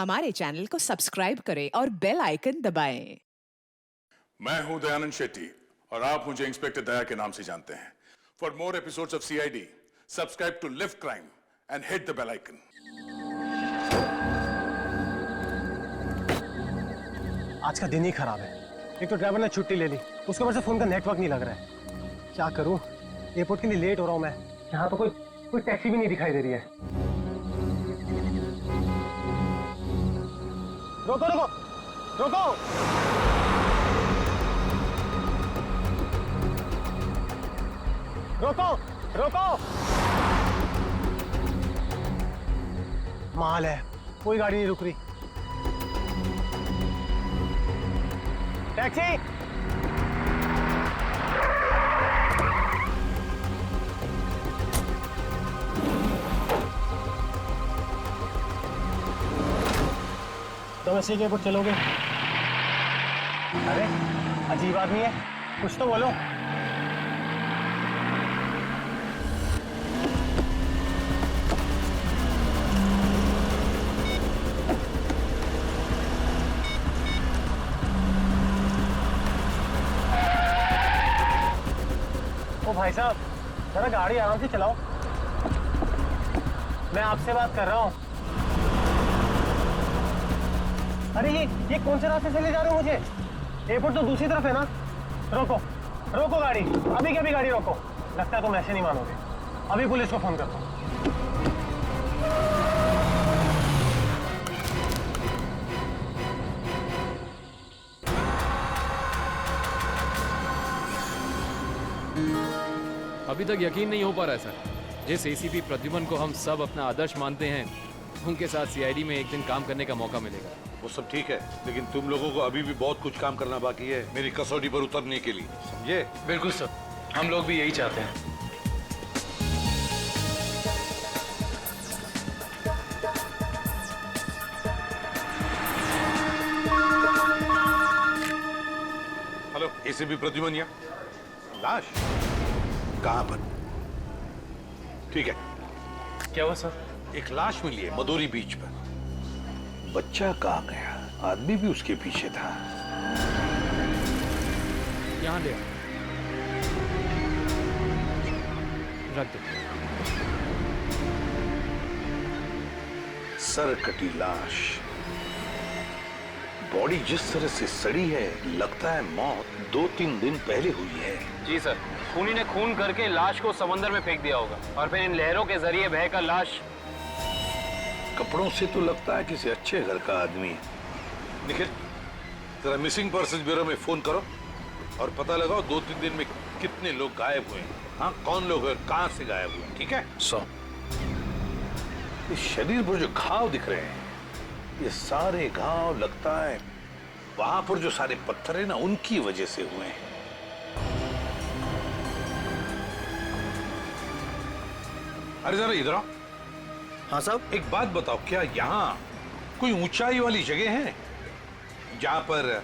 हमारे चैनल को सब्सक्राइब करें और बेल आइकन दबाएं। मैं हूं दयानंद शेट्टी और आप मुझे इंस्पेक्टर दया के नाम से जानते हैं। For more episodes of CID, subscribe to lift crime and hit the bell icon. आज का दिन ही खराब है। एक तो ड्राइवर ने छुट्टी ले ली, उसके ऊपर से फोन का नेटवर्क नहीं लग रहा है। क्या करूं? एयरपोर्ट के लिए लेट हो रहा हूं मैं। यहाँ तो कोई टैक्सी भी नहीं दिखाई दे रही है। रोको रोको रोको! रोको रोको! माल है, कोई गाड़ी नहीं रुक रही। टैक्सी! डोमेस्टिक एयरपोर्ट चलोगे? अरे अजीब आदमी है, कुछ तो बोलो। ओ भाई साहब, जरा गाड़ी आराम से चलाओ। मैं आपसे बात कर रहा हूँ। अरे ये कौन से रास्ते से ले जा रहे हो मुझे? एयरपोर्ट तो दूसरी तरफ है ना। रोको रोको गाड़ी, अभी के अभी गाड़ी रोको। लगता है तुम ऐसे नहीं मानोगे। अभी पुलिस को फोन करता हूँ। अभी तक यकीन नहीं हो पा रहा है सर। जिस एसीपी प्रद्युमन को हम सब अपना आदर्श मानते हैं, उनके साथ सीआईडी में एक दिन काम करने का मौका मिलेगा। वो सब ठीक है, लेकिन तुम लोगों को अभी भी बहुत कुछ काम करना बाकी है मेरी कसौटी पर उतरने के लिए, समझे? बिल्कुल सर, हम लोग भी यही चाहते हैं। हेलो, एसीपी प्रद्युमन यहाँ। लाश कहाँ पर? ठीक है। क्या हुआ सर? एक लाश मिली है मदोरी बीच पर। बच्चा कहाँ गया? आदमी भी उसके पीछे था। यहाँ ले रख दो। सर कटी लाश, बॉडी जिस तरह से सड़ी है, लगता है मौत 2-3 दिन पहले हुई है। जी सर, खूनी ने खून करके लाश को समंदर में फेंक दिया होगा और फिर इन लहरों के जरिए बहकर लाश। कपड़ों से तो लगता है किसी अच्छे घर का आदमी है। निखिल, जरा मिसिंग पर्सन ब्यूरो में फोन करो और पता लगाओ 2-3 दिन में कितने लोग गायब हुए हैं। हाँ, कौन लोग हैं, कहां से गायब हुए हैं, ठीक है? इस शरीर पर जो घाव दिख रहे हैं, ये सारे घाव लगता है वहां पर जो सारे पत्थर है ना, उनकी वजह से हुए हैं। अरे जरा इधर आओ। हाँ साहब। एक बात बताओ, क्या यहाँ कोई ऊंचाई वाली जगह है जहां पर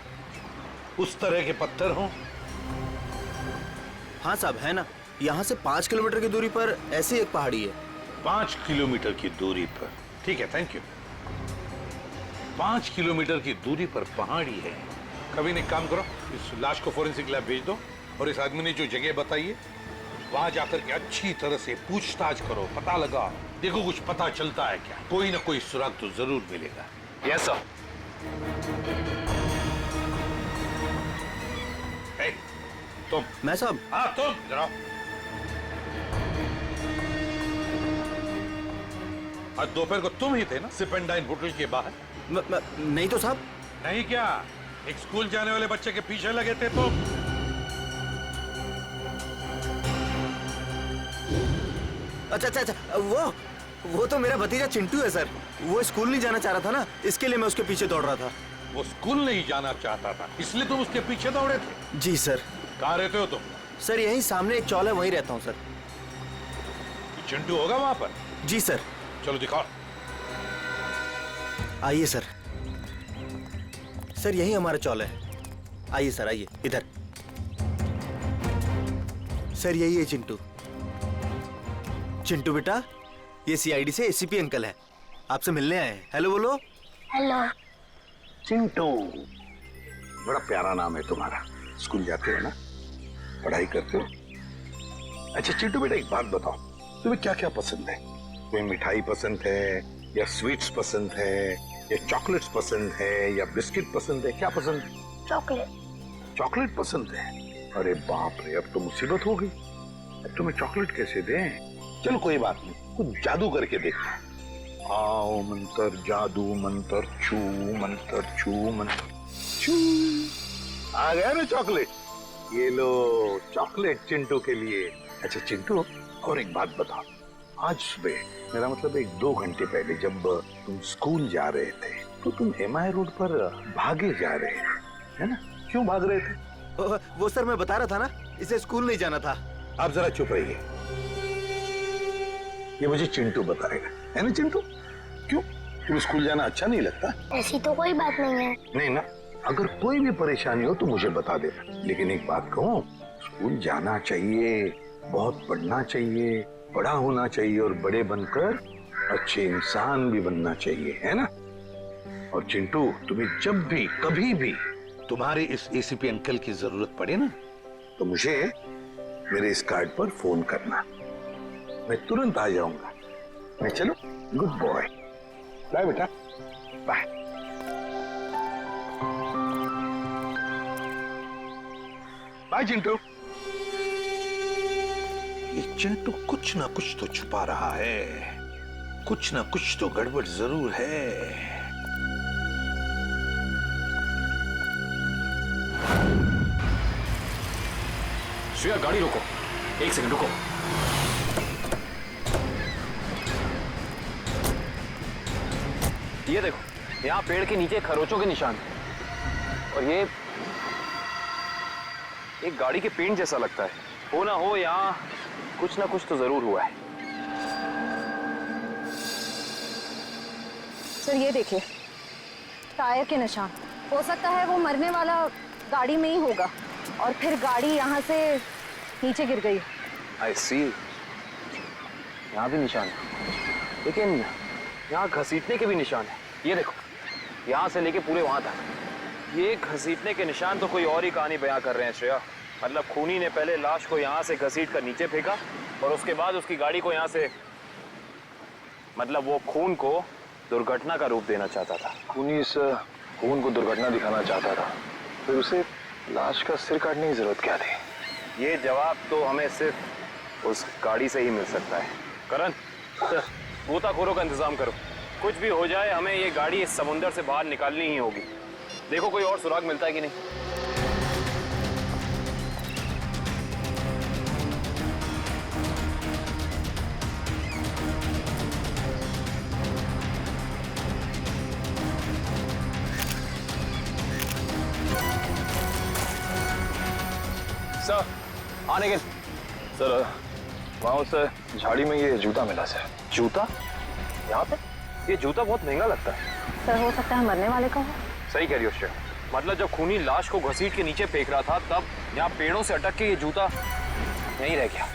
उस तरह के पत्थर हों? हाँ साहब, है ना। यहाँ से 5 किलोमीटर की दूरी पर ऐसी एक पहाड़ी है। 5 किलोमीटर की दूरी पर? ठीक है, थैंक यू। 5 किलोमीटर की दूरी पर पहाड़ी है। कभी एक काम करो, इस लाश को फोरेंसिक लैब भेज दो और इस आदमी ने जो जगह बताई है वहां जाकर के अच्छी तरह से पूछताछ करो, पता लगा, देखो कुछ पता चलता है क्या। कोई ना कोई सुराग तो जरूर मिलेगा। Yes sir. तुम। मैं साहब? हाँ तुम, जरा। आज दोपहर को तुम ही थे ना सिप एंड डाइन होटल के बाहर? नहीं तो साहब। नहीं क्या? एक स्कूल जाने वाले बच्चे के पीछे लगे थे तुम? अच्छा, वो तो मेरा भतीजा चिंटू है सर। वो स्कूल नहीं जाना चाह रहा था ना, इसके लिए मैं उसके पीछे दौड़ रहा था। वो स्कूल नहीं जाना चाहता था, इसलिए तुम उसके पीछे दौड़े थे? जी सर। कहाँ रहते हो तुम? सर यहीं सामने एक चौल है, वहीं रहता हूँ सर। चिंटू होगा वहां पर? जी सर। चलो दिखाओ। आइए सर। सर यही हमारा चौल है। आइए सर, आइए इधर। सर यही है चिंटू। चिंटू बेटा, ये सीआईडी से एसीपी अंकल है, आपसे मिलने आए हैं। हेलो बोलो। हेलो। चिंटू, बड़ा प्यारा नाम है तुम्हारा। स्कूल जाते हो ना, पढ़ाई करते हो? अच्छा चिंटू बेटा, एक बात बताओ, तुम्हें क्या क्या पसंद है? कोई मिठाई पसंद है या स्वीट्स पसंद है या चॉकलेट्स पसंद है या बिस्किट पसंद है? क्या पसंद है? चॉकलेट। चॉकलेट पसंद है? अरे बाप रे, अब तो मुसीबत हो गई। अब तुम्हें चॉकलेट कैसे दें? चलो कोई बात नहीं, कुछ जादू करके देखते हैं। आओ मंत्र जादू मंत्र छू मंत्र छू मंत्र छू। आ गया ना चॉकलेट? ये लो चॉकलेट चिंटू के लिए। अच्छा चिंटू, और एक बात बताओ, आज सुबह, मेरा मतलब 1-2 घंटे पहले जब तुम स्कूल जा रहे थे तो तुम MI रोड पर भागे जा रहे थे, है ना? क्यों भाग रहे थे? वो सर मैं बता रहा था ना, इसे स्कूल नहीं जाना था। आप जरा चुप रहिए, ये मुझे चिंटू बताएगा, है ना चिंटू? क्यों, तुम्हें स्कूल जाना अच्छा नहीं लगता? ऐसी तो कोई बात नहीं है। नहीं ना, अगर कोई भी परेशानी हो तो मुझे बता देना। लेकिन एक बात कहूँ, स्कूल जाना चाहिए, बहुत पढ़ना चाहिए, बड़ा होना चाहिए और बड़े बनकर अच्छे इंसान भी बनना चाहिए, है ना? और चिंटू, तुम्हें जब भी कभी भी तुम्हारे इस ACP अंकल की जरूरत पड़े ना, तो मुझे मेरे इस कार्ड पर फोन करना, मैं तुरंत आ जाऊंगा। मैं चलो, गुड बॉय, बाय बेटा, बाय। बाय चिंटू। ये चिंटू कुछ ना कुछ तो छुपा रहा है, कुछ ना कुछ तो गड़बड़ जरूर है। श्रेया गाड़ी रोको, 1 सेकंड रुको। ये देखो, यहाँ पेड़ के नीचे खरोचों के निशान हैं। और ये एक गाड़ी के पेंट जैसा लगता है। हो ना हो, यहाँ कुछ ना कुछ तो जरूर हुआ है। सर ये देखिए, टायर के निशान। हो सकता है वो मरने वाला गाड़ी में ही होगा और फिर गाड़ी यहाँ से नीचे गिर गई। आई सी, यहाँ भी निशान है, लेकिन यहाँ घसीटने के भी निशान है। ये देखो, यहाँ से लेके पूरे वहां तक ये घसीटने के निशान। तो कोई और ही कहानी बयां कर रहे हैं श्रेया। मतलब खूनी ने पहले लाश को यहाँ से घसीट कर नीचे फेंका और उसके बाद उसकी गाड़ी को यहाँ से, मतलब वो खून को दुर्घटना का रूप देना चाहता था। खूनी इस खून को दुर्घटना दिखाना चाहता था, फिर उसे लाश का सिर काटने की जरूरत क्या थी? ये जवाब तो हमें सिर्फ उस गाड़ी से ही मिल सकता है। करण, गोताखोरों का इंतजाम करो। कुछ भी हो जाए, हमें ये गाड़ी इस समुंदर से बाहर निकालनी ही होगी। देखो कोई और सुराग मिलता है कि नहीं। सर, आने के सर, वहाँ उस झाड़ी में ये जूता मिला सर। जूता? यहाँ पे? ये जूता बहुत महंगा लगता है। सर हो सकता है मरने वाले का हो। सही कह रही हो श्रेया। मतलब जब खूनी लाश को घसीट के नीचे फेंक रहा था, तब यहाँ पेड़ों से अटक के ये जूता यहीं रह गया।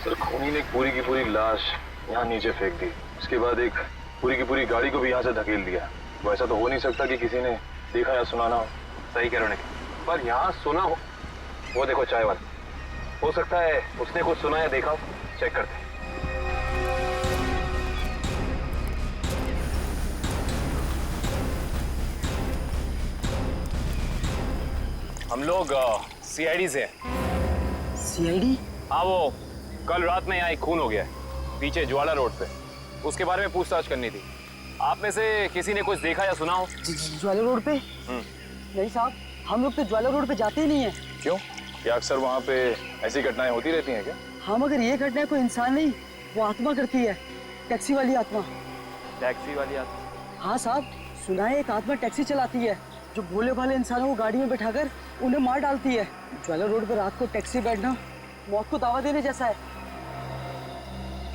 सर खूनी ने पूरी की पूरी लाश यहाँ नीचे फेंक दी, उसके बाद एक पूरी की पूरी गाड़ी को भी यहाँ से धकेल दिया। वैसा तो हो नहीं सकता कि किसी ने देखा या सुना ना हो। सही कह रहे हो, पर यहाँ सुना हो। वो देखो चाय वाला, हो सकता है उसने कुछ सुना या देखा हो। चेक करते हैं। हम लोग CID से हैं। CID? हाँ, वो कल रात में यहाँ एक खून हो गया है पीछे ज्वाला रोड पे। उसके बारे में पूछताछ करनी थी। आप में से किसी ने कुछ देखा या सुना हो? ज्वाला रोड पे? नहीं साहब, हम लोग तो ज्वाला रोड पे जाते ही नहीं है। क्यों? क्या अक्सर वहाँ पे ऐसी घटनाएं होती रहती हैं क्या? हाँ, मगर ये घटना कोई इंसान नहीं, वो आत्मा करती है। टैक्सी वाली आत्मा। टैक्सी वाली आत्मा? हाँ साहब, सुना है एक आत्मा टैक्सी चलाती है जो भोले भाले इंसानों को गाड़ी में बैठाकर उन्हें मार डालती है। ज्वाला रोड पर रात को टैक्सी बैठना मौत को दावा देने जैसा है।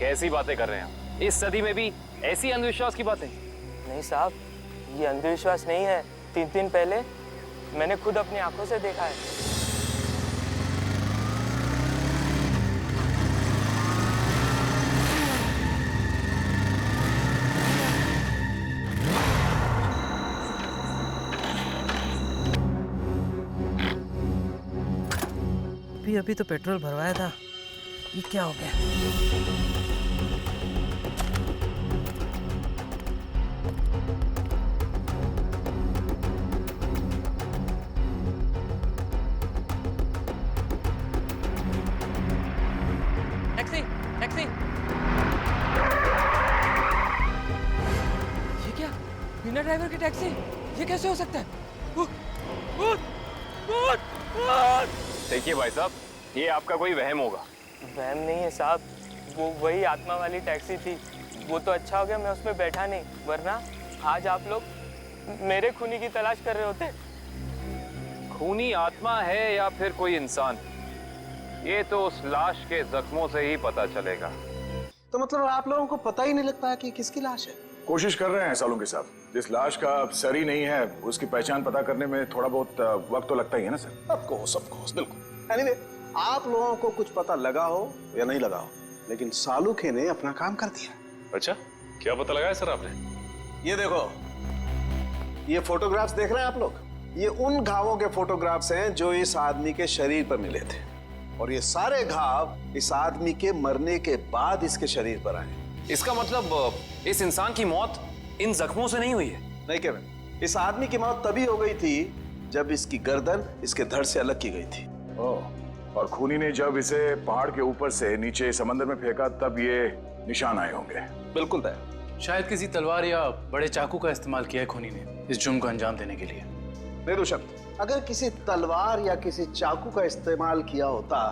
कैसी बातें कर रहे हैं? इस सदी में भी ऐसी अंधविश्वास की बातें? नहीं साहब, ये अंधविश्वास नहीं है। 3 दिन पहले मैंने खुद अपनी आंखों से देखा है। अभी अभी तो पेट्रोल भरवाया था, ये क्या हो गया? Taxi taxi. ये क्या, बिना ड्राइवर की टैक्सी? ये कैसे हो सकता है? देखिए भाई साहब, ये आपका कोई वहम होगा। वहम नहीं है साहब, वो वही आत्मा वाली टैक्सी थी। वो तो अच्छा हो गया मैं उसमें बैठा नहीं, वरना आज आप लोग मेरे खूनी की तलाश कर रहे होते। खूनी आत्मा है या फिर कोई इंसान, ये तो उस लाश के जख्मों से ही पता चलेगा। तो मतलब आप लोगों को पता ही नहीं लगता है कि किसकी लाश है? कोशिश कर रहे हैं सालों के साथ। जिस लाश का सर ही नहीं है उसकी पहचान पता करने में थोड़ा बहुत वक्त तो लगता ही है ना सर। ऑफ कोर्स बिल्कुल। एनीवे, आप लोगों को कुछ पता लगा हो या नहीं लगा हो, लेकिन सालुखे ने अपना काम कर दिया। अच्छा, क्या पता लगाया सर आपने? ये देखो, ये फोटोग्राफ्स देख रहे हैं आप लोग? ये उन घावों के फोटोग्राफ्स हैं जो इस आदमी के शरीर पर मिले थे, और ये सारे घाव इस आदमी के मरने के बाद इसके शरीर पर आए। इसका मतलब इस इंसान की मौत इन जख्मों से नहीं हुई है? नहीं केविन, इस आदमी की मौत तभी हो गई थी जब इसकी गर्दन इसके धड़ से अलग की गई थी। और खूनी ने जब इसे पहाड़ के ऊपर से नीचे समंदर में फेंका तब ये निशान आए होंगे। बिल्कुल तय। शायद किसी तलवार या बड़े चाकू का इस्तेमाल किया है खूनी ने इस जुर्म को अंजाम देने के लिए। निर्दोषक, अगर किसी तलवार या किसी चाकू का इस्तेमाल किया होता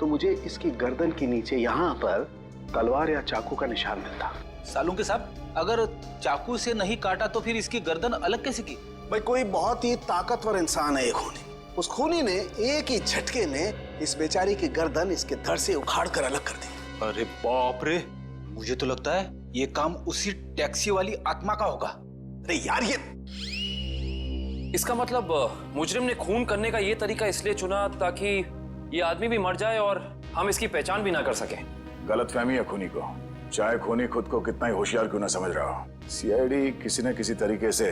तो मुझे इसकी गर्दन के नीचे यहाँ पर तलवार या चाकू का निशान मिलता। सालुंखे साहब, अगर चाकू से नहीं काटा तो फिर इसकी गर्दन अलग कैसे की? भाई, कोई बहुत ही ताकतवर इंसान है ये खूनी। उस खूनी ने एक ही झटके में इस बेचारी की गर्दन इसके धड़ से उखाड़ कर अलग कर दी। अरे बाप रे, मुझे तो लगता है ये काम उसी टैक्सी वाली आत्मा का होगा। अरे यार, ये इसका मतलब मुजरिम ने खून करने का ये तरीका इसलिए चुना ताकि ये आदमी भी मर जाए और हम इसकी पहचान भी ना कर सकें। गलतफहमी है खूनी को, चाहे खूनी खुद को कितना ही होशियार क्यों ना समझ रहा हो। सीआईडी किसी न किसी तरीके से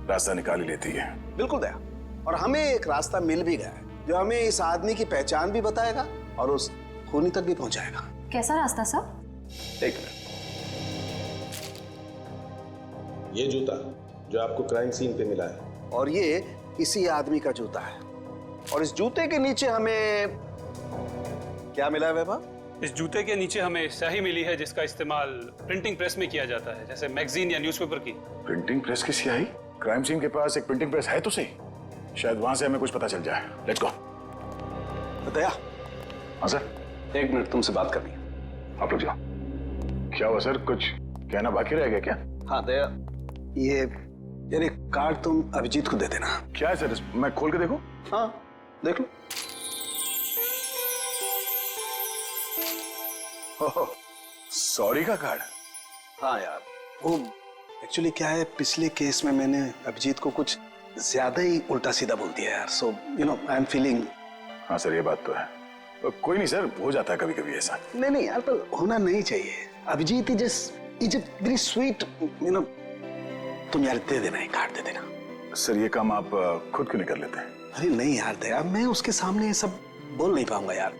रास्ता निकाल ही लेती है। बिल्कुल दया, और हमें एक रास्ता मिल भी गया है जो हमें इस आदमी की पहचान भी बताएगा और उस खूनी तक भी पहुंचाएगा। कैसा रास्ता सर? एक मिनट, ये जूता जो आपको क्राइम सीन पे मिला है, और ये इसी आदमी का जूता है, और इस जूते के नीचे हमें क्या मिला है वैभव? इस जूते के नीचे हमें स्याही मिली है जिसका इस्तेमाल प्रिंटिंग प्रेस में किया जाता है, जैसे मैगजीन या न्यूज़पेपर की। प्रिंटिंग प्रेस की स्याही? क्राइम सीन के पास एक प्रिंटिंग प्रेस है तो सही, शायद वहां से हमें कुछ पता चल जाए। Let's go. दया। हाँ सर। एक मिनट, तुमसे बात करनी है। आप लोग जाओ। क्या हुआ सर, कुछ कहना बाकी रह गया क्या? हाँ दया, ये यार एक कार्ड तुम अभिजीत को दे देना। क्या है सर, मैं खोल के देखूं? हाँ देख लो। सॉरी का कार्ड? हाँ यार, वो एक्चुअली क्या है, पिछले केस में मैंने अभिजीत को कुछ ज्यादा ही उल्टा सीधा बोल दिया यार, so you know I am feeling. हाँ सर, ये बात तो है। तो कोई नहीं सर, हो जाता है कभी कभी ऐसा। नहीं यार, पर होना नहीं चाहिए। Abhijeet is very sweet, you know. तुम यार दे देना, एक कार्ड दे देना। सर ये काम आप खुद क्यों नहीं कर लेते? अरे नहीं यार दया, मैं उसके सामने ये सब बोल नहीं पाऊंगा यार।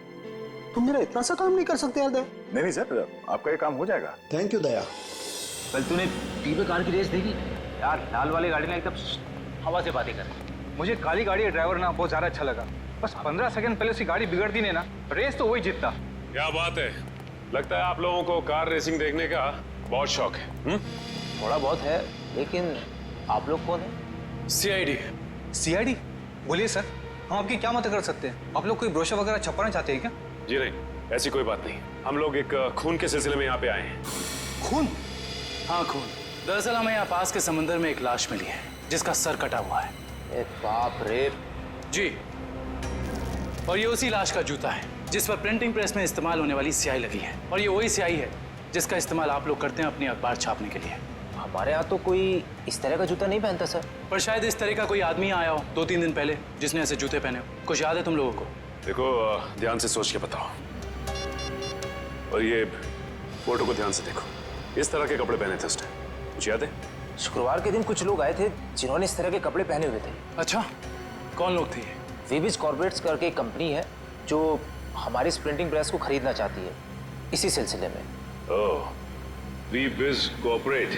तुम मेरा इतना सा काम नहीं कर सकते यार दया। नहीं सर, आपका ये काम हो जाएगा। थैंक यू दया। कल तूने पीपे कार की रेस देखी? यार लाल वाली गाड़ी ना एकदम हवा से बातें कर। मुझे काली गाड़ी का ड्राइवर ना बहुत ज्यादा अच्छा लगा। बस 15 सेकंड पहले उसकी गाड़ी बिगड़ती नहीं ना, रेस तो वही जीतता। क्या बात है, लगता है आप लोगों को कार रेसिंग देखने का बहुत शौक है। थोड़ा बहुत है, लेकिन आप लोग कौन है? सीआईडी। सीआईडी? बोलिए सर, हम आपकी क्या मदद कर सकते हैं? आप लोग कोई ब्रोशर वगैरह छपवाना चाहते हैं क्या? जी नहीं, ऐसी कोई बात नहीं। हम लोग एक खून के सिलसिले में यहाँ पे आए हैं। खून? हाँ खून। दरअसल हमें यहाँ पास के समंदर में एक लाश मिली है जिसका सर कटा हुआ है। बाप रे। जी, और ये उसी लाश का जूता है जिस पर प्रिंटिंग प्रेस में इस्तेमाल होने वाली स्याही लगी है, और ये वही स्याही है जिसका इस्तेमाल आप लोग करते हैं अपनी अखबार छापने के लिए। हमारे यहाँ तो कोई इस तरह का जूता नहीं पहनता सर। पर शायद इस तरह का कोई आदमी आया हो 2-3 दिन पहले जिसने ऐसे जूते पहने हो। कुछ याद है तुम लोगों को? देखो, ध्यान से सोच के बताओ, और ये फोटो को ध्यान से देखो। इस तरह के कपड़े पहने थे उसने, कुछ याद है? शुक्रवार के दिन कुछ लोग आए थे जिन्होंने इस तरह के कपड़े पहने हुए थे। अच्छा, कौन लोग थे ये? वीबिज कॉर्पोरेट्स करके एक कंपनी है जो हमारी इस प्रिंटिंग प्रेस को खरीदना चाहती है, इसी सिलसिले में। ओह, वी बिज कोऑपरेट।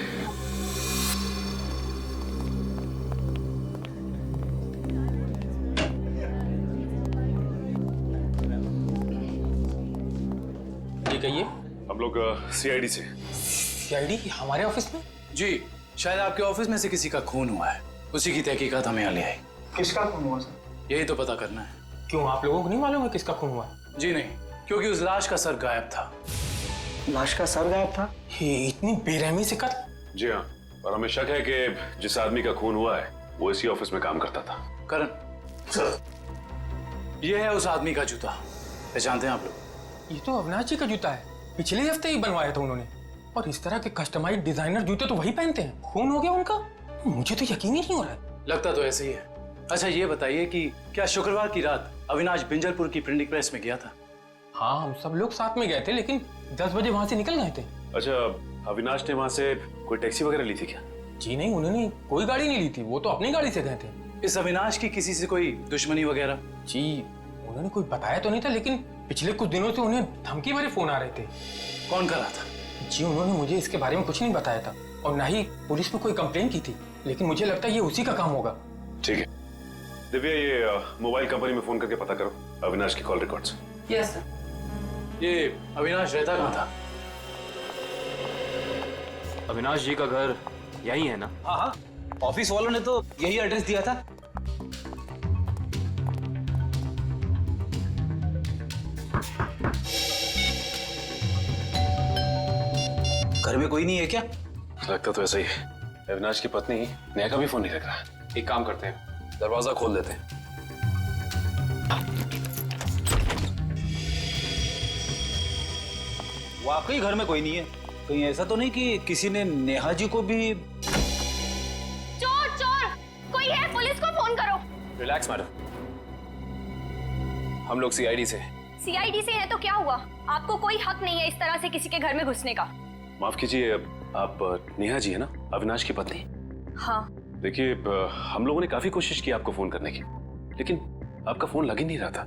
ये कहिए। हम लोग सीआईडी से। सीआईडी हमारे ऑफिस में? जी, शायद आपके ऑफिस में से किसी का खून हुआ है, उसी की तहकीकात हमें यहाँ ले आई। किसका खून हुआ सर? यही तो पता करना है। क्यों, आप लोगों को नहीं मालूम है किसका खून हुआ? जी नहीं, क्योंकि उस लाश का सर गायब था। लाश का सर गायब था? ये इतनी बेरहमी से कत्ल? जी हाँ, और हमें शक है कि जिस आदमी का खून हुआ है वो इसी ऑफिस में काम करता था। करण सर, ये है उस आदमी का जूता, पहचानते हैं आप लोग? ये तो अविनाश जी का जूता है, पिछले हफ्ते ही बनवाया था उन्होंने। और इस तरह के कस्टमाइज्ड डिजाइनर जूते तो वही पहनते हैं। खून हो गया उनका? मुझे तो यकीन ही नहीं हो रहा है। लगता तो ऐसे ही है। अच्छा ये बताइए कि क्या शुक्रवार की रात अविनाश बिंजलपुर की प्रिंटिंग प्रेस में गया था? हाँ, हम सब लोग साथ में गए थे, लेकिन 10 बजे वहां से निकल गए थे। अच्छा, अविनाश ने वहां से कोई टैक्सी वगैरह ली थी क्या? जी नहीं, उन्होंने कोई गाड़ी नहीं ली थी, वो तो अपनी गाड़ी से गए थे। इस अविनाश की किसी से कोई दुश्मनी वगैरह? जी उन्होंने कोई बताया तो नहीं था, लेकिन पिछले कुछ दिनों से उन्हें धमकी भरे फोन आ रहे थे। कौन कर रहा था? जी उन्होंने मुझे इसके बारे में कुछ नहीं बताया था, और ना ही पुलिस में कोई कंप्लेन की थी, लेकिन मुझे लगता है ये उसी का काम होगा। ठीक है दिव्या, ये मोबाइल कंपनी में फोन करके पता करो अविनाश की कॉल रिकॉर्ड्स। Yes sir. ये अविनाश रहता कहाँ था? अविनाश जी का घर यही है ना? हाँ हाँ, ऑफिस वालों ने तो यही एड्रेस दिया था। घर में कोई नहीं है क्या? लगता तो ऐसा ही है। अविनाश की पत्नी नेहा का भी फोन नहीं लग रहा। एक काम करते हैं, दरवाजा खोल देते हैं। वाकई घर में कोई नहीं है। कहीं ऐसा तो नहीं कि किसी ने नेहा जी को भी? चोर चोर, कोई है, पुलिस को फोन करो। रिलैक्स मैडम, हम लोग सीआईडी से। सीआईडी से है तो क्या हुआ? आपको कोई हक नहीं है इस तरह से किसी के घर में घुसने का। माफ कीजिए, आप नेहा जी है ना, अविनाश की पत्नी? हाँ। देखिए, हम लोगों ने काफी कोशिश की आपको फोन करने की, लेकिन आपका फोन लग ही नहीं रहा था।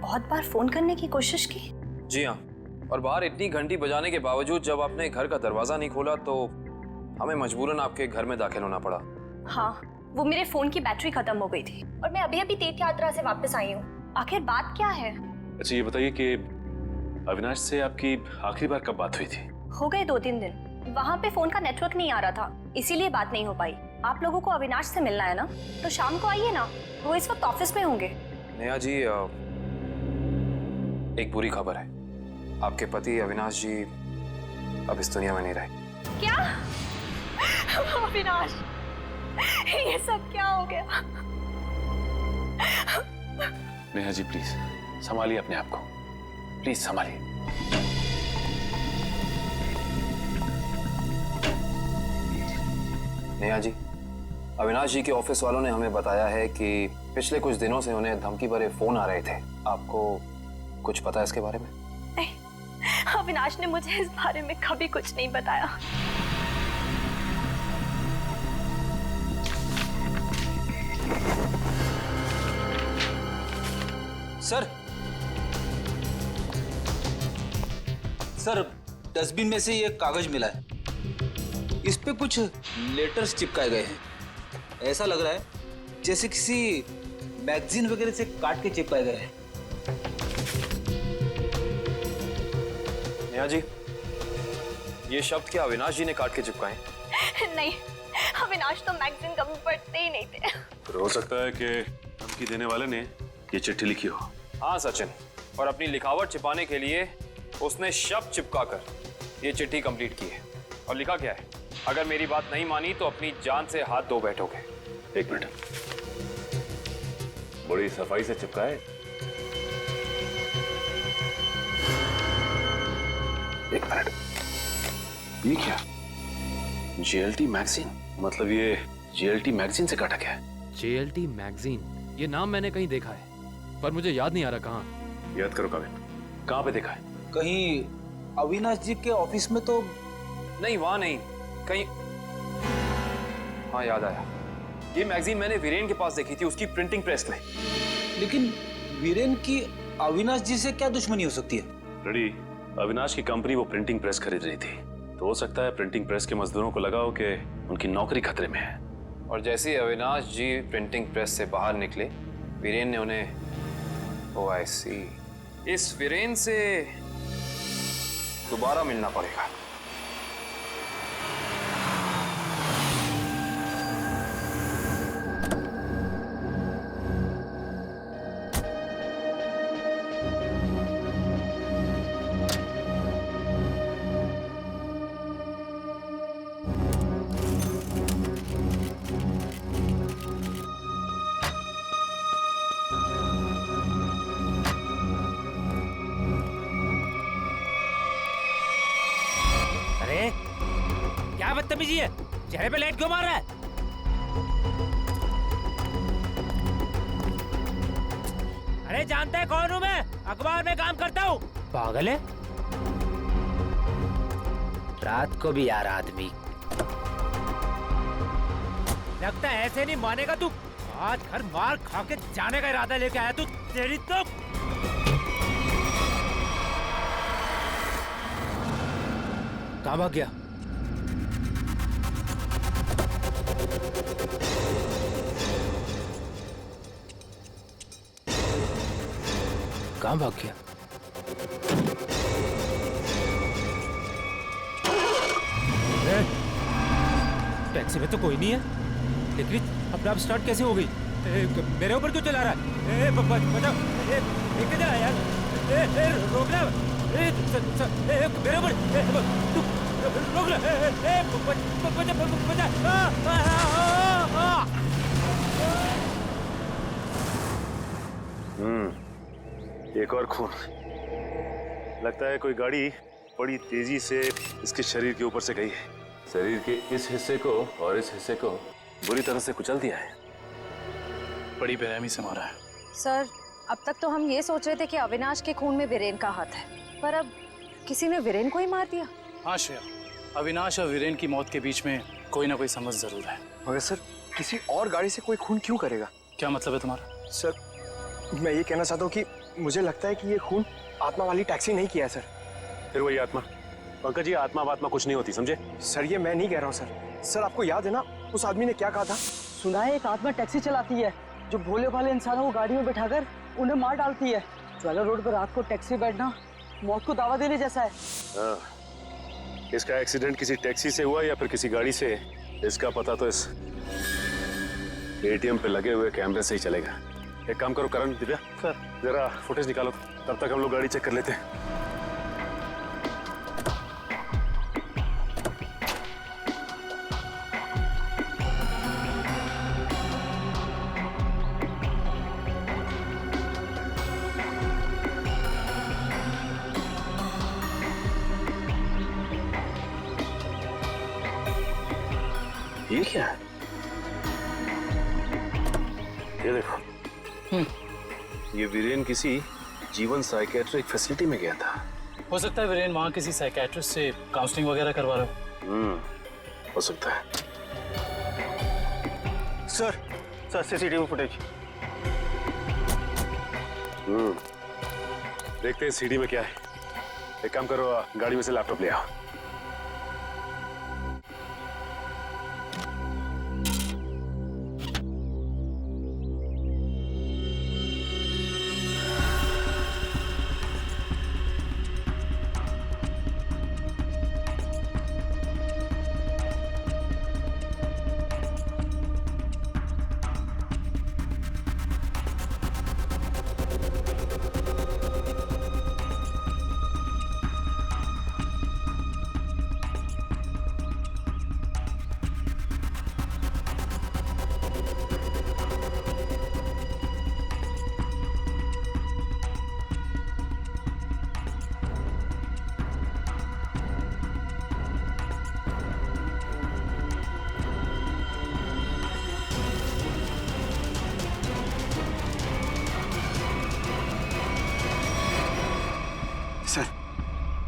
बहुत बार फोन करने की कोशिश की? जी हाँ, और बाहर इतनी घंटी बजाने के बावजूद जब आपने घर का दरवाजा नहीं खोला तो हमें मजबूरन आपके घर में दाखिल होना पड़ा। हाँ, वो मेरे फोन की बैटरी खत्म हो गई थी और मैं अभी अभी तीर्थ यात्रा से वापस आई हूँ। आखिर बात क्या है? अच्छा ये बताइए कि अविनाश से आपकी आखिरी बार कब बात हुई थी? हो गए 2-3 दिन। वहाँ पे फोन का नेटवर्क नहीं आ रहा था, इसीलिए बात नहीं हो पाई। आप लोगों को अविनाश से मिलना है ना, तो शाम को आइए ना, वो इस वक्त ऑफिस में होंगे। नेहा जी, एक बुरी खबर है, आपके पति अविनाश जी अब इस दुनिया में नहीं रहे। क्या? अविनाश, ये सब क्या हो गया? नेहा जी प्लीज संभालिए अपने आप को, प्लीज संभालिए। नेहा जी, अविनाश जी के ऑफिस वालों ने हमें बताया है कि पिछले कुछ दिनों से उन्हें धमकी भरे फोन आ रहे थे। आपको कुछ पता है इसके बारे में? नहीं, अविनाश ने मुझे इस बारे में कभी कुछ नहीं बताया। सर, डस्टबिन में से ये कागज मिला है, इस पे कुछ लेटर्स चिपकाए गए हैं। ऐसा लग रहा है जैसे किसी मैगजीन वगैरह से काट के चिपकाए गए हैं। नेहा जी, ये शब्द क्या अविनाश जी ने काट के चिपकाए? नहीं, अविनाश तो मैगजीन कभी पढ़ते ही नहीं थे। तो हो सकता है कि धमकी देने वाले ने ये चिट्ठी लिखी हो। हाँ सचिन, और अपनी लिखावट छिपाने के लिए उसने शब्द चिपकाकर ये चिट्ठी कंप्लीट की है। और लिखा क्या है? अगर मेरी बात नहीं मानी तो अपनी जान से हाथ धो बैठोगे। एक मिनट, बड़ी सफाई से चिपकाए। एक मिनट, ये क्या? जेएलटी मैगजीन, मतलब ये जेएलटी मैगजीन से काटा गया है। जेएलटी मैगजीन, ये नाम मैंने कहीं देखा है, पर मुझे याद नहीं आ रहा कहाँ। याद करो काविन, कहाँ पे देखा है? कहीं अविनाश जी के ऑफिस में तो नहीं, वहां नहीं, कहीं। हाँ याद आया, ये मैगजीन मैंने वीरेन के पास देखी थी, उसकी प्रिंटिंग प्रेस में। लेकिन वीरेन की अविनाश जी से क्या दुश्मनी हो सकती है? रेडी, अविनाश की कंपनी वो प्रिंटिंग प्रेस खरीद रही थी, तो हो सकता है प्रिंटिंग प्रेस के मजदूरों को लगा हो कि उनकी नौकरी खतरे में है। और जैसे ही अविनाश जी प्रिंटिंग प्रेस से बाहर निकले, वीरेन ने उन्हें ओ आई सी, इस वीरेन से दोबारा मिलना पड़ेगा। क्या बदतमीजी है? चेहरे पे लाइट क्यों मार रहा है? अरे जानता है कौन हूँ मैं? अखबार में काम करता हूँ। पागल है? रात को भी यार आदमी। लगता है ऐसे नहीं मानेगा तू। आज घर मार खा के जाने का इरादा लेके आया तू। तेरी तो कहाँ भाग गया? कहाँ भाग गया? टैक्सी में तो कोई नहीं है, लेकिन अपने आप स्टार्ट कैसे हो गई? मेरे ऊपर क्यों चला रहा है? बचाओ! लेके जा यार! रोक ले! मेरे ऊपर! तू रोक ले! एक और खून। लगता है कोई गाड़ी बड़ी तेजी से इसके शरीर के ऊपर से गई है। शरीर के इस हिस्से को और इस हिस्से को बुरी तरह से कुचल दिया है। बड़ी बेरहमी से मारा है। सर, अब तक तो हम ये सोच रहे थे कि अविनाश के खून में वीरेन का हाथ है, पर अब किसी ने वीरेन को ही मार दिया। हाँ श्रेया, अविनाश और वीरेन की मौत के बीच में कोई ना कोई समझ जरूर है। मगर सर, किसी और गाड़ी से कोई खून क्यों करेगा? क्या मतलब है तुम्हारा? सर, मैं ये कहना चाहता हूँ कि मुझे लगता है कि ये खून आत्मा वाली टैक्सी नहीं किया है सर। फिर वही आत्मा? पंकज जी, आत्मा वात्मा कुछ नहीं होती, समझे? सर, ये मैं नहीं कह रहा हूँ सर। सर, आपको याद है ना उस आदमी ने क्या कहा था? सुना है एक आत्मा टैक्सी चलाती है जो भोले भाले इंसानों को गाड़ी में बैठाकर उन्हें मार डालती है। ज्वाला रोड पर रात को टैक्सी बैठना मौत को दावा देने जैसा है। हाँ, इसका एक्सीडेंट किसी टैक्सी से हुआ या फिर किसी गाड़ी से, इसका पता तो इस एटीएम पे लगे हुए कैमरे से ही चलेगा। एक काम करो करण, दिव्या सर, जरा फुटेज निकालो, तब तक हम लोग गाड़ी चेक कर लेते हैं। ये क्या है? ये देखो, ये वीरेन किसी जीवन साइकेट्रिक फैसिलिटी में गया था। हो सकता है वीरेन वहाँ किसी साइकेट्रिस्ट से काउंसलिंग वगैरह करवा रहा हो। हो सकता है। Sir, CCTV footage. देखते हैं सीडी में क्या है। एक काम करो, गाड़ी में से लैपटॉप ले आओ।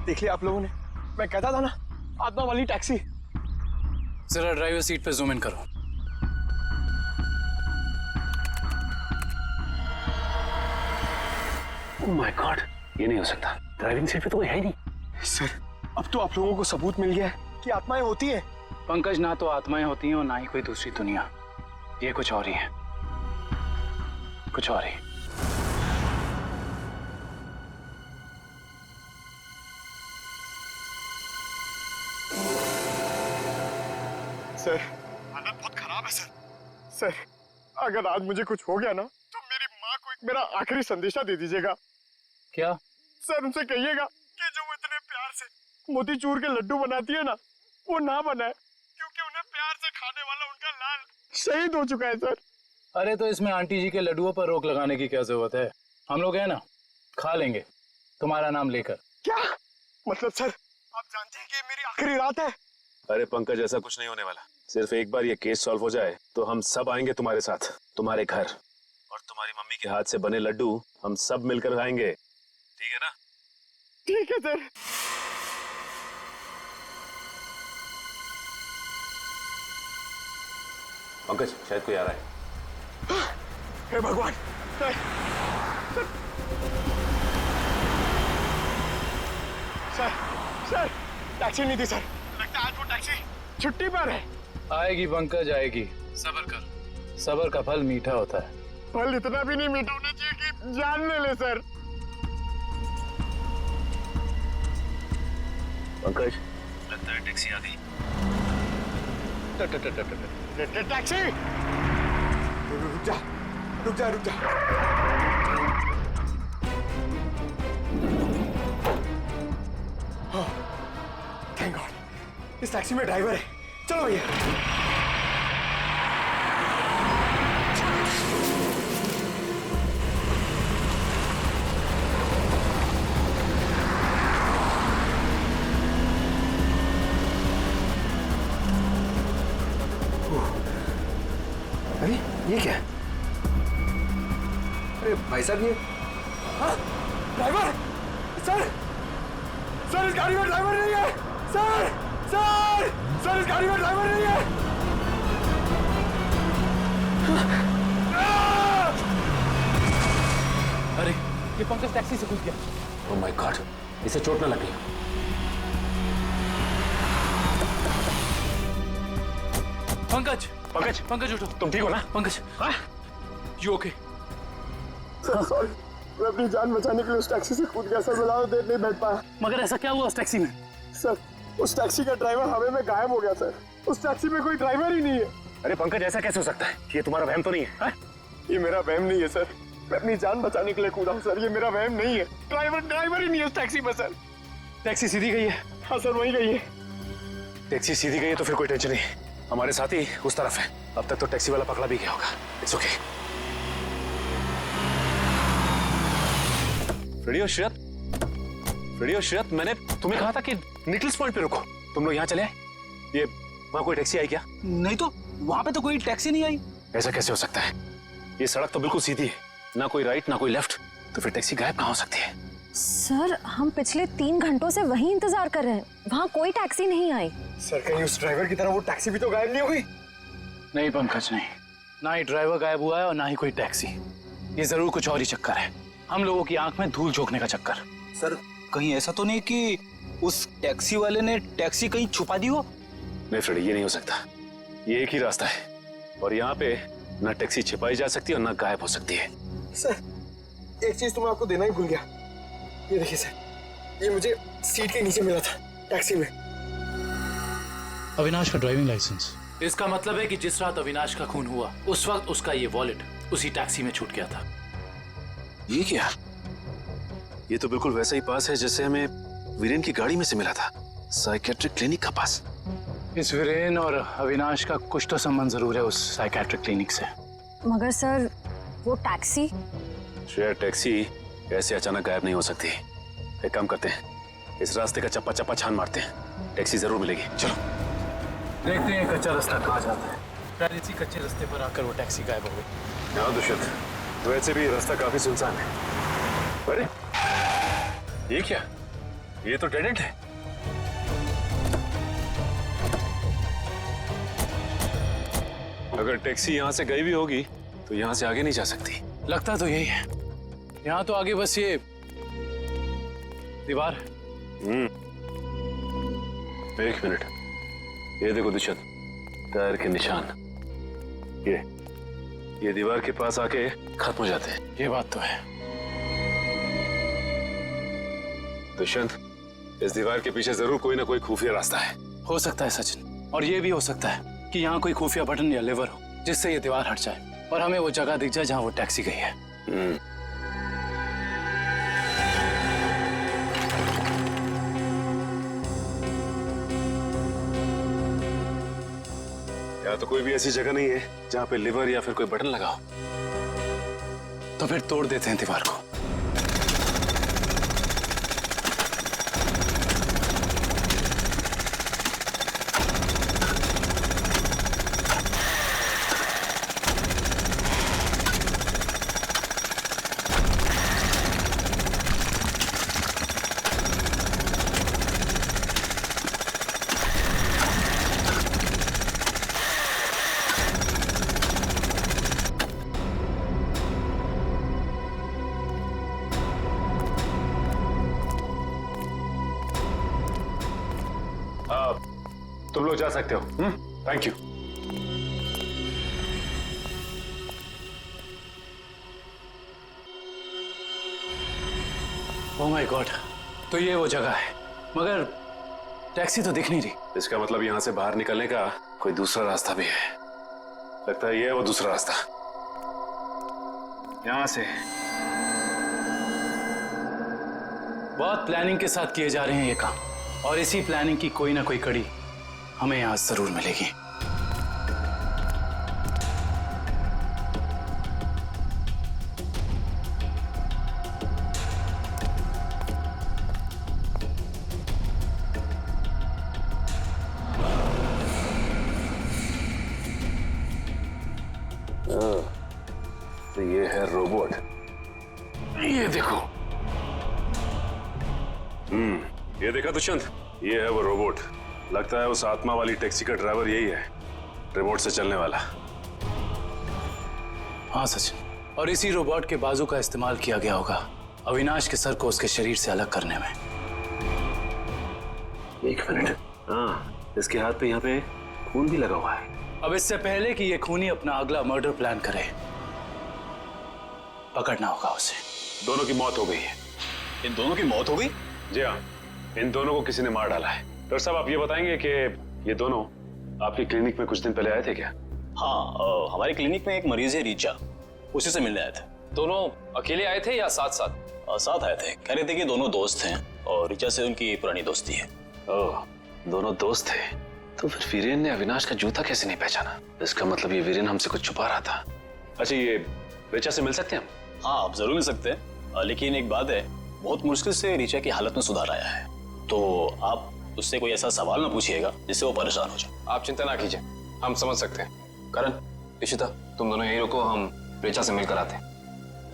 देख लिया आप लोगों ने? मैं कहता था ना, आत्मा वाली टैक्सी। जरा ड्राइवर सीट पे जूम इन करो। ओह माय गॉड, ये नहीं हो सकता। ड्राइविंग सीट पे तो कोई है ही नहीं। सर, अब तो आप लोगों को सबूत मिल गया है कि आत्माएं होती हैं। पंकज, ना तो आत्माएं होती हैं और ना ही कोई दूसरी दुनिया। ये कुछ और ही है, कुछ और ही। सर, हालत बहुत खराब है सर। सर, अगर आज मुझे कुछ हो गया ना तो मेरी माँ को एक मेरा आखिरी संदेशा दे दीजिएगा। क्या? सर, उनसे कहिएगा कि जो वो इतने प्यार से मोतीचूर के लड्डू बनाती है ना, वो ना बनाए, क्योंकि उन्हें प्यार से खाने वाला उनका लाल शहीद हो चुका है सर। अरे तो इसमें आंटी जी के लड्डुओं पर रोक लगाने की क्या जरूरत है? हम लोग हैं ना, खा लेंगे तुम्हारा नाम लेकर। क्या मतलब सर, आप जानते हैं कि ये मेरी आखिरी रात है? अरे पंकज, ऐसा कुछ नहीं होने वाला। सिर्फ एक बार ये केस सॉल्व हो जाए तो हम सब आएंगे तुम्हारे साथ, तुम्हारे घर, और तुम्हारी मम्मी के हाथ से बने लड्डू हम सब मिलकर खाएंगे। ठीक है ना? ठीक है सर। पंकज, शायद कोई आ रहा है। हे भगवान, सर, सर, सर, टैक्सी नहीं थी सर। लगता है आज वो टैक्सी छुट्टी पर है। आएगी पंकज, आएगी। सब्र कर, सब्र का फल मीठा होता है। फल इतना भी नहीं मीठा होना चाहिए कि जान ले ले सर। पंकज, लगता है टैक्सी आ गई। टैक्सी! रुक जा, रुक जा, रुक जा। थैंक गॉड, इस टैक्सी में ड्राइवर है। चलो भैया। अरे ये क्या है? अरे भाई साहब, ये ड्राइवर! सर! सर, इस गाड़ी में ड्राइवर नहीं है! सर! सर! सर, इस गाड़ी में ड्राइवर नहीं है! अरे ये पंकज टैक्सी से कूद गया। ओह माय गॉड, इसे चोट न लगी। पंकज, पंकज, पंकज उठो। तुम ठीक हो ना? Pankaj, you okay? Sir sorry, मैं अपनी जान बचाने के लिए उस टैक्सी से कूद गया सर। मैं ज्यादा देर नहीं बैठ पाया। मगर ऐसा क्या हुआ उस टैक्सी में? सर, उस टैक्सी का ड्राइवर हवा में गायब हो गया सर। उस टैक्सी में कोई ड्राइवर ही नहीं है। अरे पंकज, ऐसा कैसे हो सकता है? ये तुम्हारा वहम तो नहीं है? ये मेरा वहम नहीं है सर। मैं अपनी जान बचाने के लिए कूदा हूँ सर। ये मेरा वहम नहीं है। ड्राइवर ही नहीं है उस टैक्सी में सर। टैक्सी सीधी गई है? हाँ सर, वही गई है। टैक्सी सीधी गई है तो फिर कोई टेंशन नहीं। हमारे साथ ही उस तरफ है। अब तक तो टैक्सी वाला पकड़ा भी गया होगा। It's okay. फ्रेडी और श्रेयत, मैंने तुम्हें कहा था कि निकल्स पॉइंट पे रुको। तुम लोग यहाँ चले आए। ये वहाँ कोई टैक्सी आई क्या? नहीं तो, वहाँ पे तो कोई टैक्सी नहीं आई। ऐसा कैसे हो सकता है? ये सड़क तो बिल्कुल सीधी है, ना कोई राइट ना कोई लेफ्ट, तो फिर टैक्सी गायब कहाँ हो सकती है? सर, हम पिछले 3 घंटों से वहीं इंतजार कर रहे हैं। वहाँ कोई टैक्सी नहीं आई। सर, कहीं उस ड्राइवर की तरह वो टैक्सी भी तो गायब नहीं हो गई? नहीं पंकज, नहीं। ना ही ड्राइवर गायब हुआ है और ना ही कोई टैक्सी। ये जरूर कुछ और ही चक्कर है। हम लोगों की आंख में धूल झोंकने का चक्कर। सर, कहीं ऐसा तो नहीं कि उस टैक्सी वाले ने टैक्सी कहीं छुपा दी हो? नहीं फ्रेडी, ये नहीं हो सकता। ये एक ही रास्ता है और यहाँ पे ना टैक्सी छिपाई जा सकती है और ना गायब हो सकती है। सर, एक चीज तो मैं आपको देना ही भूल गया। ये देखिए सर, ये मुझे सीट के नीचे मिला था टैक्सी में। अविनाश का ड्राइविंग लाइसेंस। इसका मतलब है कि जिस रात अविनाश का खून हुआ उस वक्त उसका ये वॉलेट उसी टैक्सी में छूट गया था। ये क्या? ये तो बिल्कुल वैसा ही पास है जैसे हमें वीरेन की गाड़ी में से मिला था, साइकेट्रिक क्लिनिक का पास। इस वीरेन और अविनाश का कुछ तो संबंध जरूर है उस साइकेट्रिक क्लिनिक से। मगर सर, वो टैक्सी? श्रेया, टैक्सी ऐसे अचानक गायब नहीं हो सकती। एक काम करते हैं, इस रास्ते का चप्पा चप्पा छान मारते हैं, टैक्सी जरूर मिलेगी। चलो देखते हैं कच्चा रास्ता कहाँ जाता है। शायद इसी कच्चे रास्ते पर आकर वो टैक्सी गायब हो गई। हाँ दुष्यंत, तो वैसे भी रास्ता काफी सुनसान है। अरे ये क्या? ये तो डेड एंड है। अगर टैक्सी यहाँ से गई भी होगी तो यहाँ से आगे नहीं जा सकती। लगता तो यही है। यहाँ तो आगे बस ये दीवार। एक मिनट, ये देखो दुष्यंत, टायर के निशान। ये दीवार के पास आके खत्म हो जाते हैं। ये बात तो है। दुष्यंत, इस दीवार के पीछे जरूर कोई ना कोई खुफिया रास्ता है। हो सकता है सचिन, और ये भी हो सकता है कि यहाँ कोई खुफिया बटन या लेवर हो जिससे ये दीवार हट जाए और हमें वो जगह दिख जाए जहाँ वो टैक्सी गई है। या तो कोई भी ऐसी जगह नहीं है जहाँ पे लिवर या फिर कोई बटन लगा हो। तो फिर तोड़ देते हैं दीवार को। तुम लोग जा सकते हो। Thank you. Oh my God, तो ये वो जगह है, मगर टैक्सी तो दिख नहीं रही। इसका मतलब यहाँ से बाहर निकलने का कोई दूसरा रास्ता भी है। लगता है ये है वो दूसरा रास्ता। यहाँ से बहुत प्लानिंग के साथ किए जा रहे हैं ये काम, और इसी प्लानिंग की कोई ना कोई कड़ी हमें यहाँ जरूर मिलेगी। तो ये है रोबोट। ये देखो। ये देखा दुष्यंत, ये है वो रोबोट। लगता है उस आत्मा वाली टैक्सी का ड्राइवर यही है, रिमोट से चलने वाला। हाँ सचिन, और इसी रोबोट के बाजू का इस्तेमाल किया गया होगा अविनाश के सर को उसके शरीर से अलग करने में। एक मिनट, हाँ, इसके हाथ पे यहाँ पे खून भी लगा हुआ है। अब इससे पहले कि ये खूनी अपना अगला मर्डर प्लान करे, पकड़ना होगा उसे। दोनों की मौत हो गई है। इन दोनों की मौत हो गई? जी हाँ, इन दोनों को किसी ने मार डाला है। डॉक्टर साहब, आप ये बताएंगे कि ये दोनों आपकी क्लिनिक में कुछ दिन पहले आए थे क्या? हाँ, हमारी क्लिनिक में एक मरीज है रीचा, उसी से मिलने आए थे। दोनों अकेले आए थे या साथ साथ? साथ आए थे। कह रहे थे कि दोनों दोस्त हैं और रीचा से उनकी पुरानी दोस्ती है। ओह, दोनों दोस्त थे। तो फिर वीरेन ने अविनाश का जूता कैसे नहीं पहचाना? इसका मतलब ये वीरेन हमसे कुछ छुपा रहा था। अच्छा, ये रीचा से मिल सकते हैं हम? हाँ, आप जरूर मिल सकते हैं, लेकिन एक बात है, बहुत मुश्किल से रीचा की हालत में सुधार आया है, तो आप उससे कोई ऐसा सवाल ना पूछिएगा जिससे वो परेशान हो जाए। आप चिंता ना कीजिए, हम समझ सकते हैं। करण, इशिता, तुम दोनों यहीं रुको, हम रीचा से मिलकर आते हैं।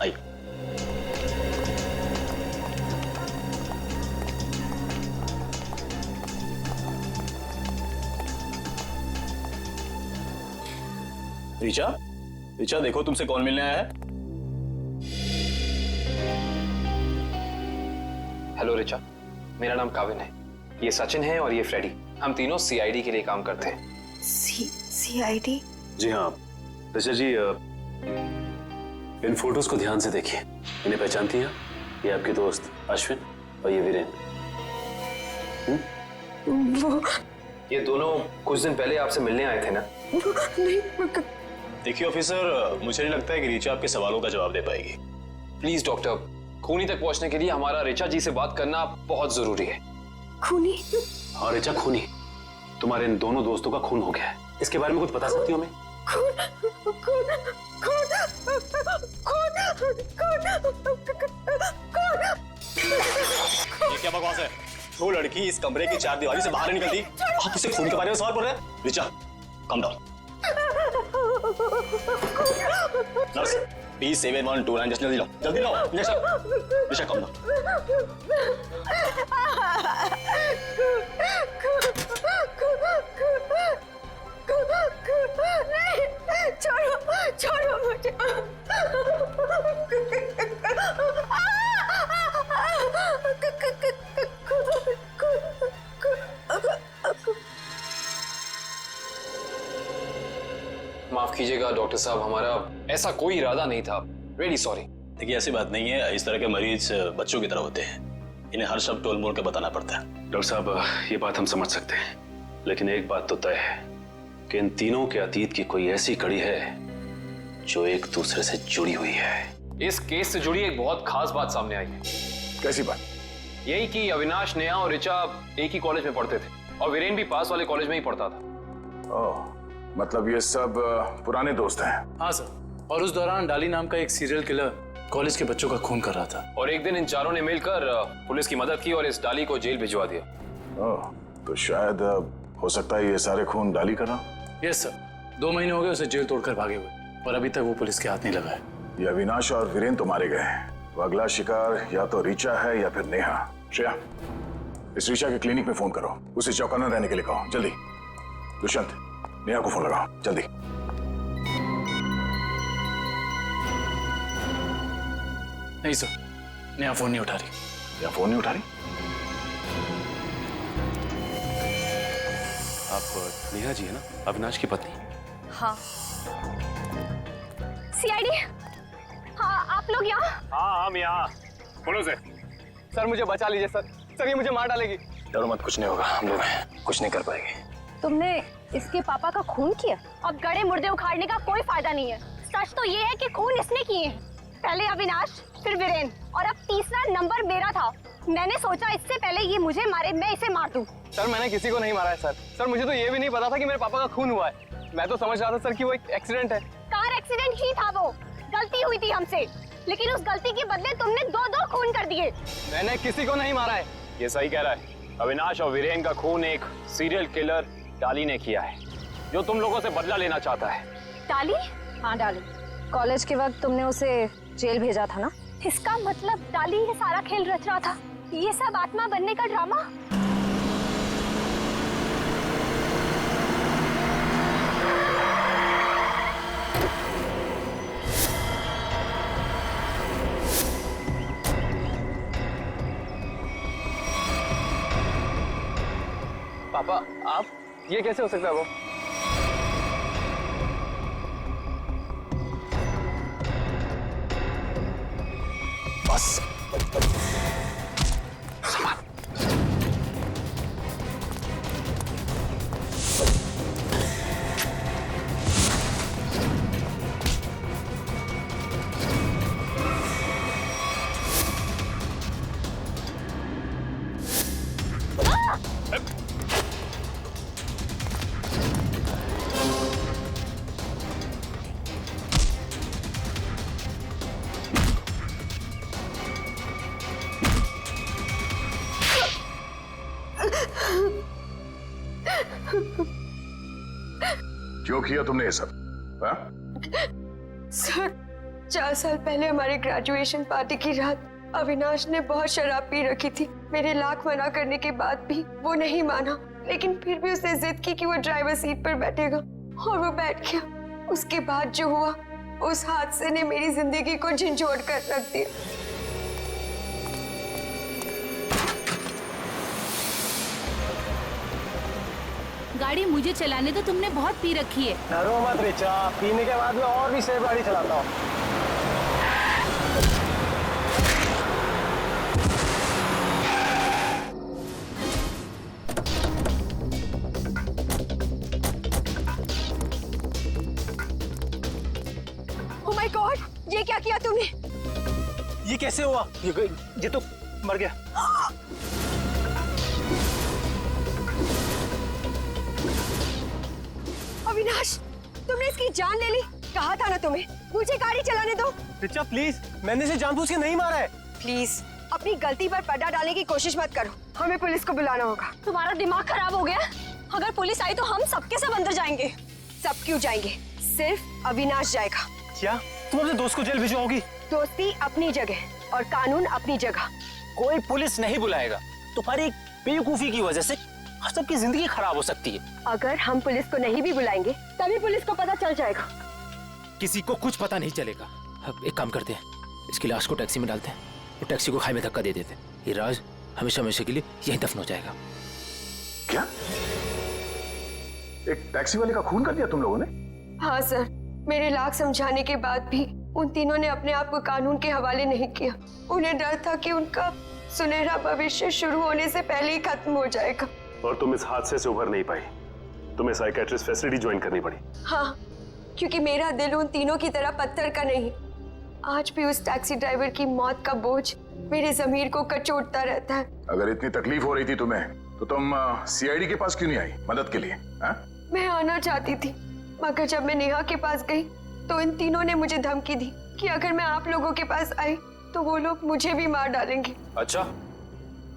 आइए। रीचा, रीचा देखो तुमसे कौन मिलने आया है। हेलो रीचा, मेरा नाम काविन है, ये सचिन है और ये फ्रेडी। हम तीनों सीआईडी के लिए काम करते हैं। सीआईडी? जी हाँ ऋचा जी, इन फोटोज को ध्यान से देखिए। इन्हें पहचानती हैं? ये आपके दोस्त अश्विन और ये वीरेन। वो ये दोनों कुछ दिन पहले आपसे मिलने आए थे ना? नहीं। देखिए ऑफिसर, मुझे नहीं लगता है कि रीचा आपके सवालों का जवाब दे पाएगी। प्लीज डॉक्टर, खूनी तक पहुंचने के लिए हमारा रीचा जी से बात करना बहुत जरूरी है। खूनी? हाँ ऋचा, खूनी। तुम्हारे इन दोनों दोस्तों का खून हो गया है। इसके बारे में कुछ बता सकती हो हमें? ये क्या बकवास है? वो लड़की इस कमरे की चार दीवारी से बाहर नहीं निकलती, आप इसे खून के बारे में सवाल पूछ रहे हैं? Richa, come down. Nurse, B7129 जल्दी लो, जल्दी लो। Richa, come down. छोड़ो मुझे। माफ कीजिएगा डॉक्टर साहब, हमारा ऐसा कोई इरादा नहीं था। Really sorry. देखिए ऐसी बात नहीं है, इस तरह के मरीज बच्चों की तरह होते हैं, इन्हें हर शब्द टोल मोड़ के बताना पड़ता है। डॉक्टर साहब ये बात हम समझ सकते हैं, लेकिन एक बात तो तय है कि इन तीनों के अतीत की कोई ऐसी कड़ी है जो एक दूसरे से जुड़ी हुई है। इस केस से जुड़ी एक बहुत खास बात सामने आई है। कैसी बात? यही कि अविनाश, नेहा और ऋचा एक ही कॉलेज में पढ़ते थे और वीरेन भी पास वाले कॉलेज में ही पढ़ता था। ओह, मतलब ये सब पुराने दोस्त हैं। हाँ सर, और उस दौरान डाली नाम का एक सीरियल किलर कॉलेज के बच्चों का खून कर रहा था। और एक दिन इन चारों ने मिलकर पुलिस की मदद की और इस डाली को जेल भिजवा दिया। ओह, तो शायद हो सकता है ये सारे खून डाली कर रहा। यस सर, 2 महीने हो गए उसे जेल तोड़कर भागे हुए, पर अभी तक वो पुलिस के हाथ नहीं लगा है। ये अविनाश और वीरेन तो मारे गए हैं, वो अगला शिकार या तो ऋचा है या फिर नेहा। श्रेया, इस ऋचा के क्लिनिक में फोन करो, उसे चौकन्ना रहने के लिए कहो, जल्दी। दुष्यंत, नेहा को फोन लगाओ, जल्दी। नहीं सर, नेहा फोन नहीं उठा रही। नेहा फोन नहीं उठा रही? आप नेहा जी है ना, अविनाश की पत्नी? हाँ। सीआईडी? हाँ, आप लोग यहाँ? हाँ, हम यहाँ। बोलो सर, मुझे बचा लीजिए सर। सर, ये मुझे मार डालेगी। डरो मत, कुछ नहीं होगा, हम लोग कुछ नहीं कर पाएंगे। तुमने इसके पापा का खून किया? अब गड़े मुर्दे उखाड़ने का कोई फायदा नहीं है। सच तो ये है कि खून इसने किए हैं। पहले अविनाश, फिर वीरेन, और अब तीसरा नंबर मेरा था। मैंने सोचा इससे पहले ये मुझे मारे, मैं इसे मार दूं। सर, मैंने किसी को नहीं मारा है सर। सर, मुझे तो ये भी नहीं पता था कि मेरे पापा का खून हुआ है। मैं तो समझ रहा था सर कि वो एक एक्सीडेंट है। कार एक्सीडेंट ही था, वो गलती हुई थी हमसे, लेकिन उस गलती के बदले तुमने 2-2 खून कर दिए। मैंने किसी को नहीं मारा है। ये सही कह रहा है। अविनाश और वीरेन का खून एक सीरियल किलर डाली ने किया है, जो तुम लोगों से बदला लेना चाहता है। डाली? हाँ, डाली। कॉलेज के वक्त तुमने उसे जेल भेजा था ना? इसका मतलब डाली ये सारा खेल रच रहा था। ये सब आत्मा बनने का ड्रामा। पापा, आप? ये कैसे हो सकता है? वो बस क्यों किया तुमने ये सब? हाँ? सर, 4 साल पहले हमारी ग्रेजुएशन पार्टी की रात अविनाश ने बहुत शराब पी रखी थी। मेरे लाख मना करने के बाद भी वो नहीं माना, लेकिन फिर भी उसने जिद की कि वो ड्राइवर सीट पर बैठेगा, और वो बैठ गया। उसके बाद जो हुआ, उस हादसे ने मेरी जिंदगी को झंझोड़ कर रख दिया। गाड़ी मुझे चलाने तो तुमने बहुत पी रखी है। डरो मत ऋचा, पीने के बाद मैं और भी सेफ गाड़ी चलाता हूँ। ओह माय गॉड, ये क्या किया तुमने? ये कैसे हुआ? ये तो मर गया। अविनाश, तुमने इसकी जान ले ली। कहा था ना तुम्हें, मुझे गाड़ी चलाने दो। ऋचा प्लीज, मैंने इसे जानबूझ के नहीं मारा है। प्लीज अपनी गलती पर पर्दा डालने की कोशिश मत करो। हमें पुलिस को बुलाना होगा। तुम्हारा दिमाग खराब हो गया? अगर पुलिस आई तो हम सबके सब अंदर जाएंगे। सब क्यों जाएंगे? सिर्फ अविनाश जाएगा। क्या तुम अपने दोस्त को जेल भिजवाओगी? दोस्ती अपनी जगह और कानून अपनी जगह। कोई पुलिस नहीं बुलाएगा। तुम्हारी बेवकूफी की वजह से सबकी जिंदगी खराब हो सकती है। अगर हम पुलिस को नहीं भी बुलाएंगे तभी पुलिस को पता चल जाएगा। किसी को कुछ पता नहीं चलेगा। अब एक काम करते हैं, इसकी लाश को टैक्सी में डालते हैं और टैक्सी को खाई में धक्का दे देते हैं। ये राज हमेशा हमेशा के लिए यहीं दफन हो जाएगा। क्या? एक टैक्सी वाले का खून कर दिया तुम लोगों ने? हाँ सर, मेरे लाख समझाने के बाद भी उन तीनों ने अपने आप को कानून के हवाले नहीं किया। उन्हें डर था कि उनका सुनहरा भविष्य शुरू होने से पहले ही खत्म हो जाएगा। और तुम इस हादसे से उभर नहीं पाई, तुम्हें साइकेट्रिस्ट फैसिलिटी ज्वाइन करनी पड़ी। हाँ, क्योंकि मेरा दिल उन तीनों की तरह पत्थर का नहीं। आज भी उस टैक्सी ड्राइवर की मौत का बोझ मेरे जमीर को कचोटता रहता है। अगर इतनी तकलीफ हो रही थी तुम्हें, तो तुम सीआईडी के पास क्यों नहीं आई मदद के लिए? हा? मैं आना चाहती थी, मगर जब मैं नेहा के पास गई तो इन तीनों ने मुझे धमकी दी कि अगर मैं आप लोगों के पास आई तो वो लोग मुझे भी मार डालेंगे। अच्छा,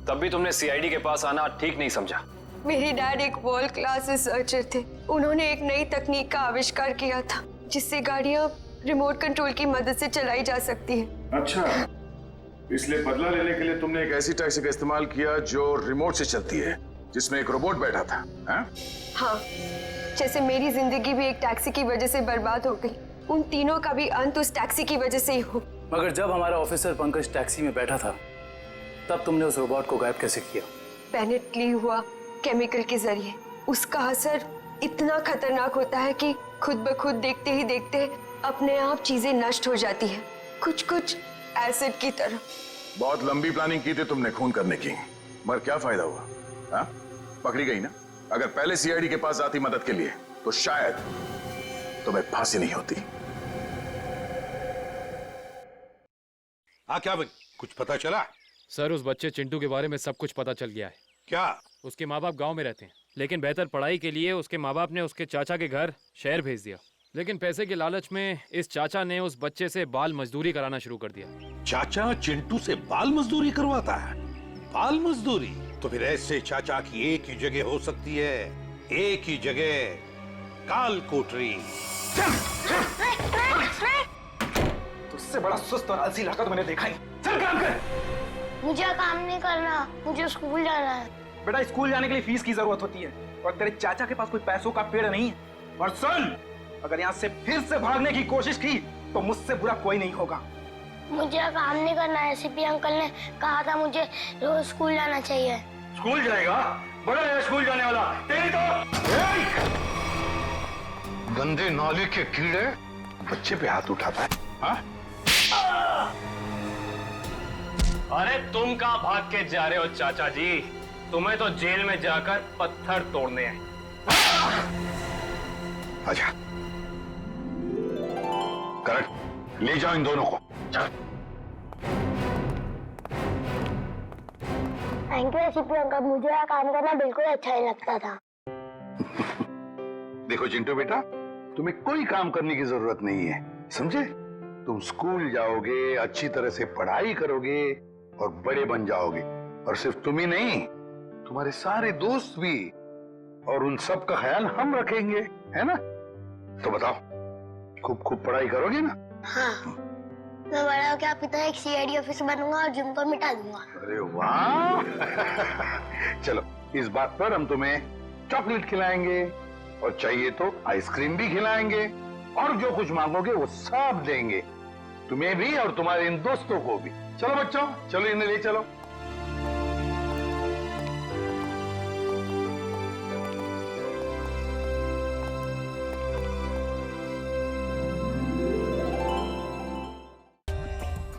तब भी तुमने सीआईडी के पास आना ठीक नहीं समझा? मेरे डैड एक वर्ल्ड क्लास रिसर्चर थे। उन्होंने एक नई तकनीक का आविष्कार किया था जिससे गाड़ियां रिमोट कंट्रोल की मदद से चलाई जा सकती है। अच्छा, इसलिए बदला लेने के लिए तुमने एक ऐसी टैक्सी का इस्तेमाल किया जो रिमोट से चलती है, जिसमें एक रोबोट बैठा था। हाँ, जैसे मेरी जिंदगी भी एक टैक्सी की वजह से बर्बाद हो गई, उन तीनों का भी अंत उस टैक्सी की वजह से ही हो। मगर जब हमारा ऑफिसर पंकज टैक्सी में बैठा था, तब तुमने उस रोबोट को गायब कैसे किया? पेनेटली हुआ केमिकल के जरिए। उसका असर इतना खतरनाक होता है कि खुद ब खुद देखते ही देखते अपने आप चीजें नष्ट हो जाती है, कुछ कुछ एसिड की तरह। बहुत लंबी प्लानिंग की थी तुमने खून करने की, मगर क्या फायदा हुआ? हा? पकड़ी गई ना। अगर पहले सीआईडी के पास आती मदद के लिए तो शायद तुम्हें फांसी नहीं होती। क्या बन? कुछ पता चला? सर, उस बच्चे चिंटू के बारे में सब कुछ पता चल गया है। क्या? उसके माँ बाप गांव में रहते हैं, लेकिन बेहतर पढ़ाई के लिए उसके माँ बाप ने उसके चाचा के घर शहर भेज दिया। लेकिन पैसे के लालच में इस चाचा ने उस बच्चे से बाल मजदूरी कराना शुरू कर दिया। चाचा चिंटू से बाल मजदूरी करवाता है? बाल मजदूरी? तो फिर ऐसे चाचा की एक ही जगह हो सकती है, एक ही जगह, काल कोठरी। तुझसे बड़ा सुस्त और आलसी लड़का तो मैंने देखा नहीं। चल काम कर। मुझे काम नहीं करना, मुझे स्कूल जाना है। बेटा, स्कूल जाने के लिए फीस की जरूरत होती है और तेरे चाचा के पास कोई पैसों का पेड़ नहीं है। और सुन, अगर यहाँ से फिर से भागने की कोशिश की तो मुझसे बुरा कोई नहीं होगा। मुझे काम नहीं करना है। सीपी अंकल ने कहा था मुझे रोज स्कूल जाना चाहिए। स्कूल जाएगा? बड़ा है स्कूल जाने वाला। तेरी तो गंदे नाले के कीड़े बच्चे पे हाथ उठाता है। हाँ? अरे तुम कहाँ भाग के जा रहे हो चाचा जी? तुम्हें तो जेल में जाकर पत्थर तोड़ने हैं। आजा, करेक्ट, ले जाओ इन दोनों को। थैंक यू सीपी अंकल, मुझे यहाँ काम करना बिल्कुल अच्छा नहीं लगता था। देखो चिंटू बेटा, तुम्हें कोई काम करने की जरूरत नहीं है, समझे? तुम स्कूल जाओगे, अच्छी तरह से पढ़ाई करोगे और बड़े बन जाओगे। और सिर्फ तुम ही नहीं, तुम्हारे सारे दोस्त भी, और उन सब का ख्याल हम रखेंगे, है ना? तो बताओ, खूब खूब पढ़ाई करोगे ना? हाँ, मैं बड़ा होकर आपकी तरह एक सीआईडी ऑफिसर बनूंगा और जिम को मिटा दूंगा। अरे वाह! चलो, इस बात पर हम तुम्हें चॉकलेट खिलाएंगे और चाहिए तो आइसक्रीम भी खिलाएंगे, और जो कुछ मांगोगे वो सब देंगे, तुम्हें भी और तुम्हारे इन दोस्तों को भी। चलो बच्चों, चलो इन्हें ले चलो।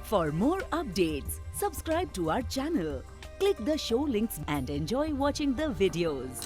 For more updates, subscribe to our channel, click the show links and enjoy watching the videos.